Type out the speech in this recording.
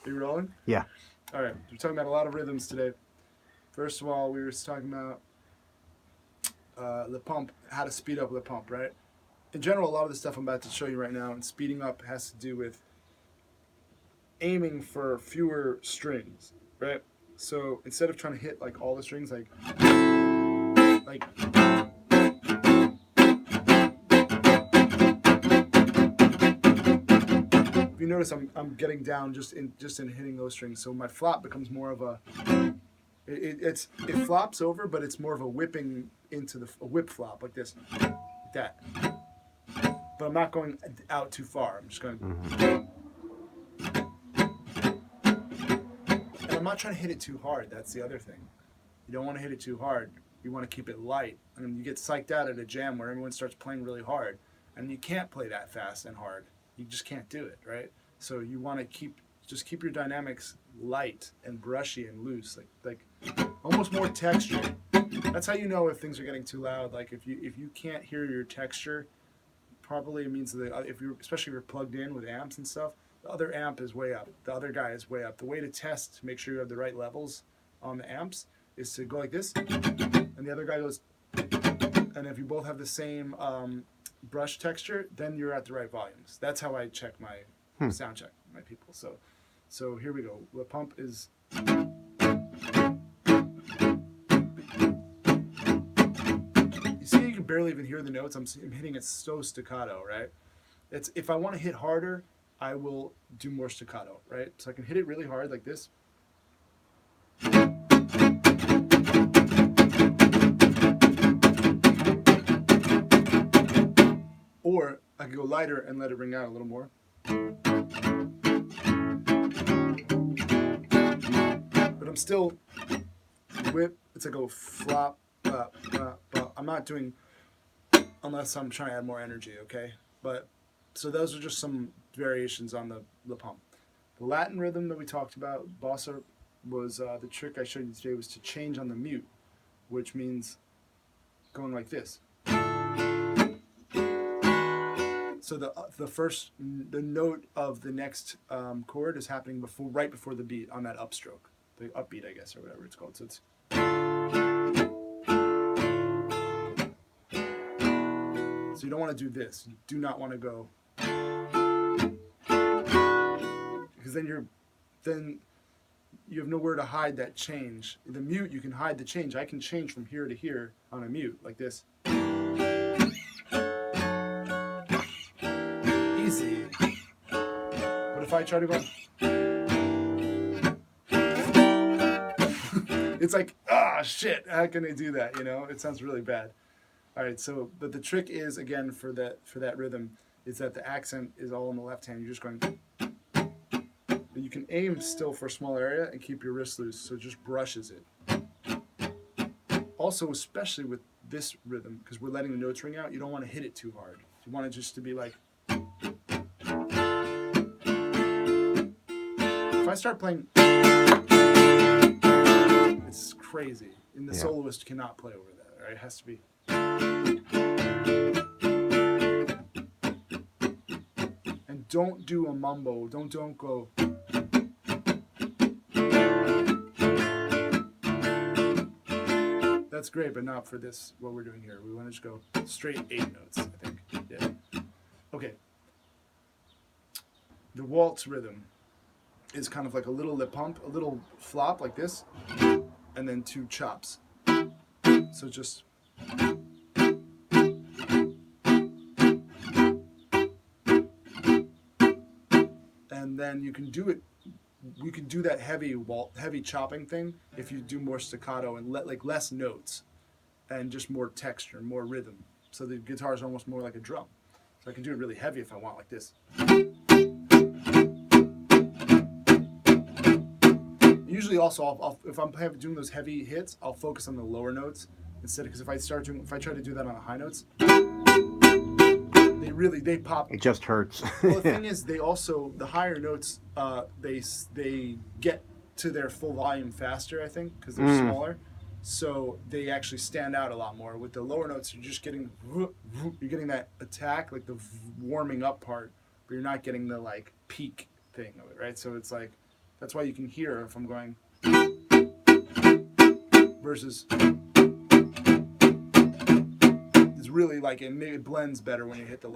Are you rolling? Yeah. All right. We're talking about a lot of rhythms today. First of all, we were talking about the pump, how to speed up the pump, right? In general, a lot of the stuff I'm about to show you right now and speeding up has to do with aiming for fewer strings, right? So instead of trying to hit like all the strings, like if you notice, I'm getting down just in hitting those strings. So my flop becomes more of a it flops over, but it's more of a whipping into a whip flop like this, like that. But I'm not going out too far. I'm just going. And I'm not trying to hit it too hard. That's the other thing. You don't want to hit it too hard. You want to keep it light. And you get psyched out at a jam where everyone starts playing really hard, and you can't play that fast and hard. You just can't do it, right? So you want to keep your dynamics light and brushy and loose, like almost more texture. That's how you know if things are getting too loud. Like if you can't hear your texture, probably it means that especially if you're plugged in with amps and stuff, the other amp is way up. The other guy is way up. The way to test to make sure you have the right levels on the amps is to go like this, and the other guy goes, and if you both have the same brush texture, then you're at the right volumes. That's how I check my sound check my people. So here we go. The pump is. You see, you can barely even hear the notes. I'm hitting it so staccato, right? It's if I want to hit harder, I will do more staccato, right? So I can hit it really hard like this. Or I can go lighter and let it ring out a little more. But I'm still whip. It's like a flop. I'm not doing unless I'm trying to add more energy, okay? But so those are just some variations on the pump. The Latin rhythm that we talked about, bossa, was the trick I showed you today was to change on the mute, which means going like this. So the note of the next chord is happening right before the beat on that upstroke, the upbeat, I guess, or whatever it's called. So it's. So you don't want to do this. You do not want to go, because then you have nowhere to hide that change. The mute, you can hide the change. I can change from here to here on a mute like this. Easy. But if I try to go, it's like, shit, how can I do that? It sounds really bad. All right, so but the trick is, again, for that rhythm is that the accent is all in the left hand. You're just going. But you can aim still for a small area and keep your wrist loose, so it just brushes it. Also, especially with this rhythm, because we're letting the notes ring out, you don't want to hit it too hard. You want it just to be like. If I start playing, it's crazy. And the soloist cannot play over that, right? It has to be. And don't do a mumbo. Don't go. That's great, but not for this, what we're doing here. We want to just go straight 8 notes, I think. Yeah. Okay. The waltz rhythm is kind of like a little lip pump, a little flop like this, and then 2 chops. So just. And then you can do it. You can do that heavy chopping thing if you do more staccato and less notes, and just more texture, more rhythm. So the guitar is almost more like a drum. So I can do it really heavy if I want, like this. Usually, also, if I'm doing those heavy hits, I'll focus on the lower notes instead. Because if I try to do that on the high notes, they pop. It just hurts. Well, the thing is, the higher notes, they get to their full volume faster, I think, because they're smaller. So they actually stand out a lot more. With the lower notes, you're getting that attack, like the warming up part, but you're not getting the like peak thing of it, right? So it's like That's why you can hear if I'm going versus it's really like it blends better when you hit the